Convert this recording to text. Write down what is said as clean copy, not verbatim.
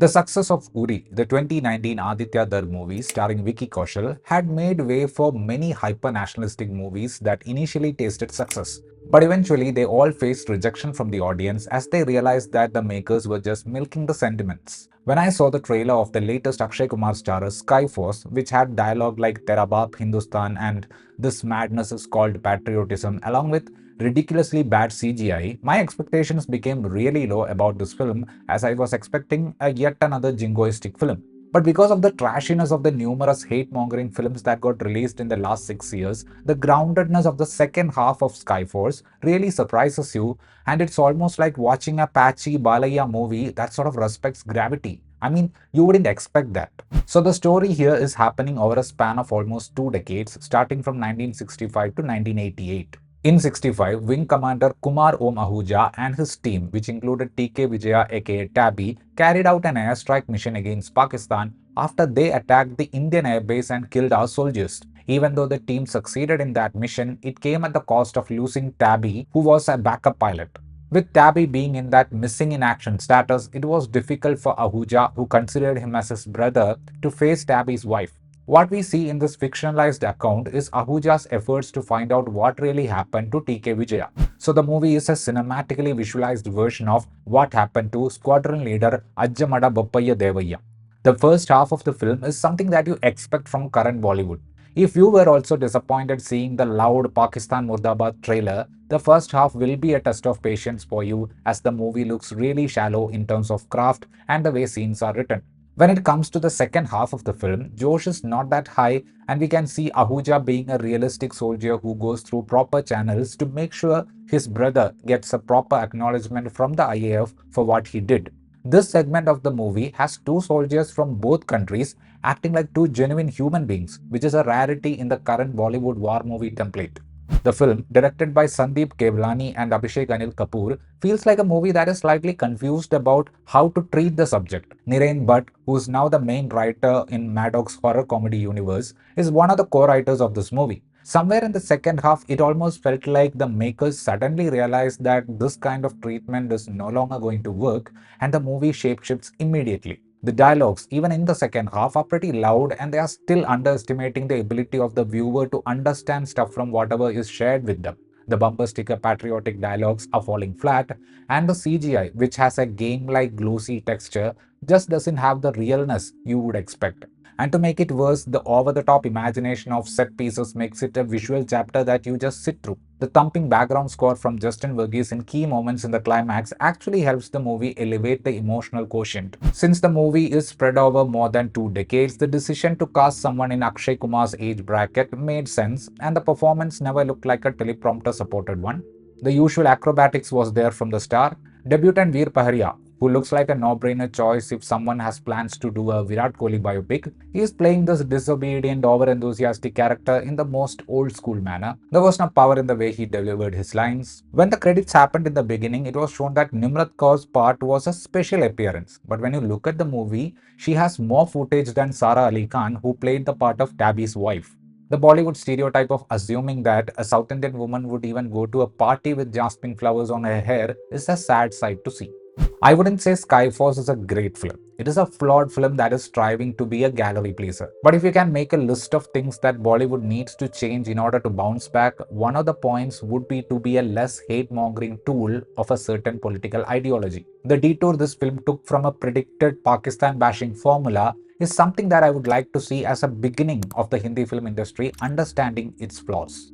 The success of Uri, the 2019 Aditya Dar movie starring Vicky Kaushal, had made way for many hyper-nationalistic movies that initially tasted success. But eventually, they all faced rejection from the audience as they realized that the makers were just milking the sentiments. When I saw the trailer of the latest Akshay Kumar starrer Skyforce, which had dialogue like Tera Baap Hindustan and This Madness is Called Patriotism, along with ridiculously bad CGI, my expectations became really low about this film as I was expecting a yet another jingoistic film. But because of the trashiness of the numerous hate-mongering films that got released in the last 6 years, the groundedness of the second half of Skyforce really surprises you, and it's almost like watching a patchy Balaya movie that sort of respects gravity. I mean, you wouldn't expect that. So the story here is happening over a span of almost 2 decades, starting from 1965 to 1988. In 65, Wing Commander Kumar Om Ahuja and his team, which included TK Vijaya aka Tabby, carried out an airstrike mission against Pakistan after they attacked the Indian airbase and killed our soldiers. Even though the team succeeded in that mission, it came at the cost of losing Tabby, who was a backup pilot. With Tabby being in that missing in action status, it was difficult for Ahuja, who considered him as his brother, to face Tabby's wife. What we see in this fictionalized account is Ahuja's efforts to find out what really happened to TK Vijaya. So the movie is a cinematically visualized version of what happened to squadron leader Ajjamada Boppaya Devaya. The first half of the film is something that you expect from current Bollywood. If you were also disappointed seeing the loud Pakistan Murdabad trailer, the first half will be a test of patience for you as the movie looks really shallow in terms of craft and the way scenes are written. When it comes to the second half of the film, Josh is not that high, and we can see Ahuja being a realistic soldier who goes through proper channels to make sure his brother gets a proper acknowledgement from the IAF for what he did. This segment of the movie has two soldiers from both countries acting like two genuine human beings, which is a rarity in the current Bollywood war movie template. The film, directed by Sandeep Kewlani and Abhishek Anil Kapur, feels like a movie that is slightly confused about how to treat the subject. Nirain Bhatt, who is now the main writer in Maddock's horror comedy universe, is one of the co-writers of this movie. Somewhere in the second half, it almost felt like the makers suddenly realized that this kind of treatment is no longer going to work, and the movie shapeshifts immediately. The dialogues, even in the second half, are pretty loud, and they are still underestimating the ability of the viewer to understand stuff from whatever is shared with them. The bumper sticker patriotic dialogues are falling flat, and the CGI, which has a game like glossy texture, just doesn't have the realness you would expect. And to make it worse, the over the top imagination of set pieces makes it a visual chapter that you just sit through. The thumping background score from Justin Verghese in key moments in the climax actually helps the movie elevate the emotional quotient. Since the movie is spread over more than 2 decades, the decision to cast someone in Akshay Kumar's age bracket made sense, and the performance never looked like a teleprompter supported one. The usual acrobatics was there from the start. Debutant Veer, who looks like a no-brainer choice if someone has plans to do a Virat Kohli biopic, he is playing this disobedient, over-enthusiastic character in the most old-school manner. There was no power in the way he delivered his lines. When the credits happened in the beginning, it was shown that Nimrat Kaur's part was a special appearance. But when you look at the movie, she has more footage than Sara Ali Khan, who played the part of Tabby's wife. The Bollywood stereotype of assuming that a South Indian woman would even go to a party with jasmine flowers on her hair is a sad sight to see. I wouldn't say Skyforce is a great film. It is a flawed film that is striving to be a gallery pleaser. But if you can make a list of things that Bollywood needs to change in order to bounce back, one of the points would be to be a less hate-mongering tool of a certain political ideology. The detour this film took from a predicted Pakistan-bashing formula is something that I would like to see as a beginning of the Hindi film industry understanding its flaws.